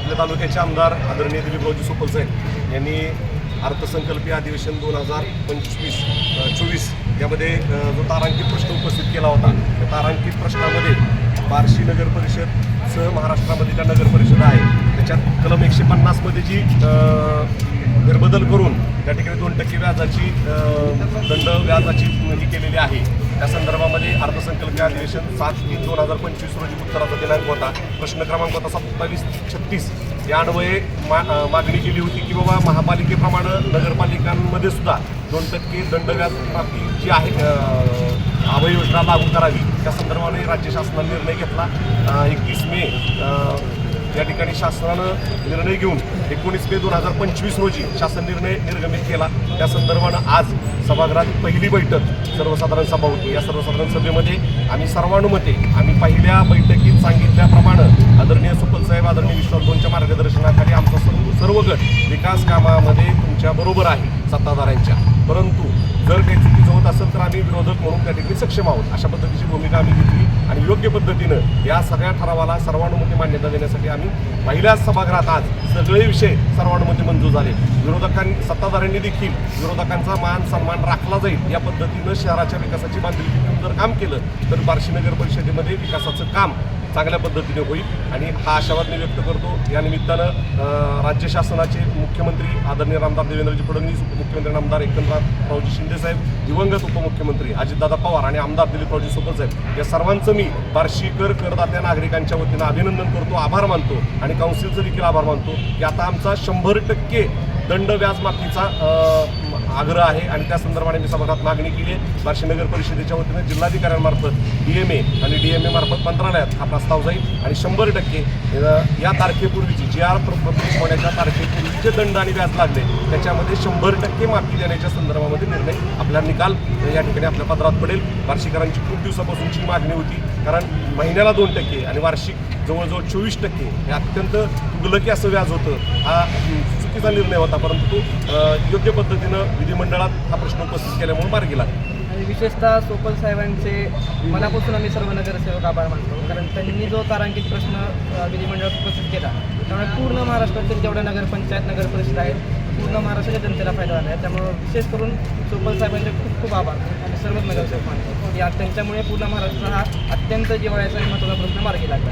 आपल्या तालुक्याचे आमदार आदरणीय दिलीपरावजी सोपल साहेब यांनी अर्थसंकल्पीय अधिवेशन 2025-24 यामध्ये जो तारांकित प्रश्न उपस्थित केला होता, त्या तारांकित प्रश्नामध्ये बार्शी नगर परिषद महाराष्ट्रामध्ये ज्या नगर परिषद आहे त्याच्यात कलम 150 मध्ये जी फेरबदल करून त्या ठिकाणी 2% व्याजाची दंड व्याजाची ही केलेली आहे, त्या संदर्भामध्ये अर्थसंकल्पीय अधिवेशन 7/3/2025 रोजी उत्तराचा दिनांक होता. प्रश्न क्रमांक होता 2736 या अन्वये मागणी केली होती की बाबा महापालिकेप्रमाणे नगरपालिकांमध्ये सुद्धा 2% दंड व्याज प्राप्ती जी आहे आवास योजना लागू करावी. त्या संदर्भाने राज्य शासनाने निर्णय घेतला. 21 मे या ठिकाणी शासनानं निर्णय घेऊन 19 मे 2025 रोजी शासन निर्णय निर्गमित केला. त्या संदर्भानं आज सभागृहात पहिली बैठक सर्वसाधारण सभा होती. या सर्वसाधारण सभेमध्ये आम्ही सर्वानुमते आम्ही पहिल्या बैठकीत सांगितल्याप्रमाणे आदरणीय सुपल साहेब आदरणीय विश्वासभाऊंच्या मार्गदर्शनाखाली आमचा सर्व गट विकास कामामध्ये तुमच्याबरोबर आहे सत्ताधाऱ्यांच्या, परंतु जर काही चुकीचं होत असेल तर आम्ही विरोधक म्हणून त्या ठिकाणी सक्षम आहोत. अशा पद्धतीची भूमिका आम्ही घेतली आणि योग्य पद्धतीनं या सगळ्या ठरावाला सर्वानुमते मान्यता देण्यासाठी आम्ही पहिल्याच सभागृहात आज सगळे विषय सर्वानुमते मंजूर झाले. सत्ताधाऱ्यांनी देखील विरोधकांचा मान सन्मान राखला जाईल या पद्धतीनं शहराच्या विकासाची बांधिलकी घेऊन जर काम केलं तर बार्शी नगर परिषदेमध्ये विकासाचं काम चांगल्या पद्धतीने होईल आणि हा आशावाद मी व्यक्त करतो. या निमित्तानं राज्य शासनाचे मुख्यमंत्री आदरणीय आमदार देवेंद्रजी फडणवीस, उपमुख्यमंत्री आमदार एकनाथरावजी शिंदेसाहेब, दिवंगत उपमुख्यमंत्री अजितदादा पवार आणि आमदार दिलीपरावजी सोपल साहेब या सर्वांचं मी बार्शीकर करदात्या नागरिकांच्या वतीनं अभिनंदन करतो, आभार मानतो आणि काउन्सिलचं देखील आभार मानतो की आता आमचा 100% दंड व्याज माफीचा आग्रह आहे आणि त्या संदर्भाने मी सभागृहात मागणी केली आहे. बार्शी नगर परिषदेच्या वतीनं जिल्हाधिकाऱ्यांमार्फत DMA आणि DMA मार्फत मंत्रालयात हा प्रस्ताव जाईल आणि 100% या तारखेपूर्वीची GR पब्लिश होण्याच्या तारखेपूर्वीचे दंड आणि व्याज लागले त्याच्यामध्ये 100% माफी देण्याच्या संदर्भामध्ये निर्णय आपला निकाल या ठिकाणी आपल्या पदरात पडेल. बार्शीकरांची खूप दिवसापासूनची मागणी होती, कारण महिन्याला 2% आणि वार्षिक जवळजवळ 24% हे अत्यंत तुगलकी असं व्याज होतं. हा चुकीचा निर्णय होता, परंतु योग्य पद्धतीनं विधिमंडळात हा प्रश्न उपस्थित केल्यामुळे मार्गी लागला. आणि विशेषतः सोपल साहेबांचे मनापासून आम्ही सर्व नगरसेवक आभार मानतो, कारण त्यांनी जो तारांकित प्रश्न विधिमंडळात उपस्थित केला त्यामुळे पूर्ण महाराष्ट्रातील जेवढ्या नगरपंचायत नगर परिषद आहेत पूर्ण महाराष्ट्राच्या जनतेला फायदा झाला आहे. त्यामुळे विशेष करून सोपल साहेबांचे खूप खूप आभार आणि सर्वच नगरसेवक मानतो. या त्यांच्यामुळे पूर्ण महाराष्ट्र हा अत्यंत जिव्हाळ्याचा आणि महत्त्वाचा प्रश्न मार्गी लागला.